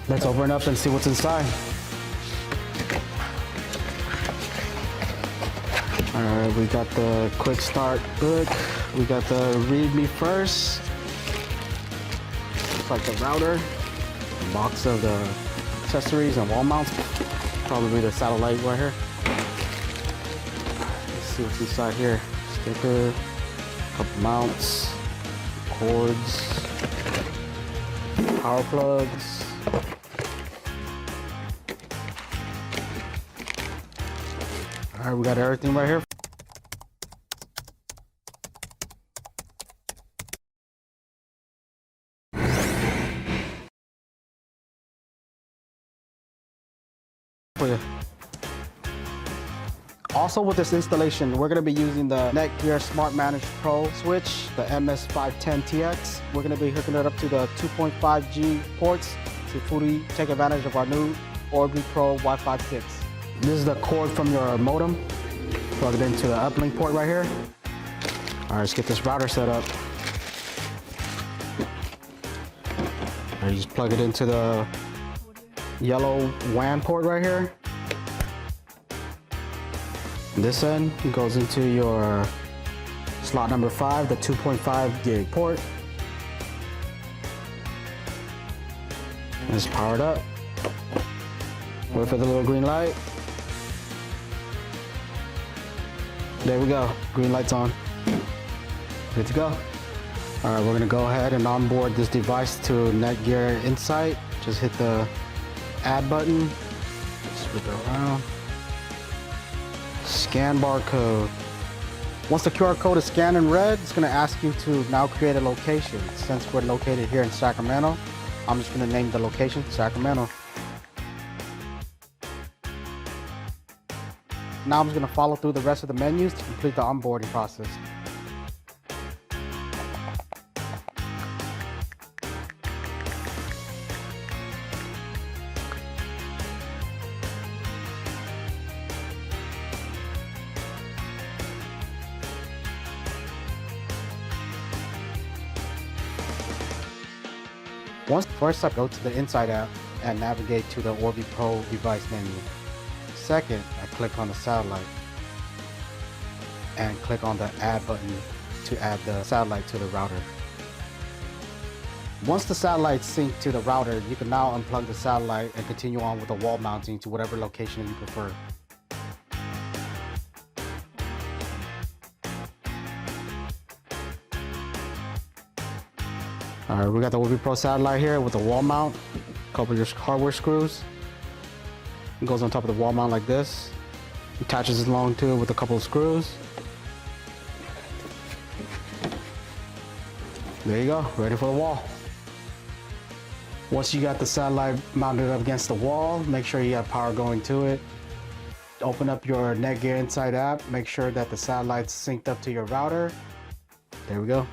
Let's open it up and see what's inside. Alright, we got the quick start book. We got the read me first. Looks like the router. A box of the accessories and wall mounts. Probably the satellite right here. Let's see what's inside here. Sticker, couple mounts, cords, power plugs. All right, we got everything right here. For you. Also with this installation, we're going to be using the NETGEAR Smart Manage Pro switch, the MS510TX. We're going to be hooking it up to the 2.5G ports to fully take advantage of our new Orbi Pro Wi-Fi 6. This is the cord from your modem. Plug it into the uplink port right here. All right, let's get this router set up. All right, you just plug it into the yellow WAN port right here. This end goes into your slot number 5, the 2.5 gig port. It's powered up. Wait for the little green light. There we go, green light's on. Good to go. All right, we're gonna go ahead and onboard this device to NETGEAR Insight. Just hit the add button, switch it around. Scan barcode. Once the QR code is scanned and read, it's gonna ask you to now create a location. Since we're located here in Sacramento, I'm just gonna name the location Sacramento. Now I'm just gonna follow through the rest of the menus to complete the onboarding process. First, I go to the Insight app and navigate to the Orbi Pro device menu. Second, I click on the satellite and click on the add button to add the satellite to the router. Once the satellite's synced to the router, you can now unplug the satellite and continue on with the wall mounting to whatever location you prefer. All right, we got the Orbi Pro satellite here with the wall mount, a couple of your hardware screws. It goes on top of the wall mount like this. Attaches it along to it with a couple of screws. There you go, ready for the wall. Once you got the satellite mounted up against the wall, make sure you have power going to it. Open up your NETGEAR Insight app, make sure that the satellite's synced up to your router. There we go.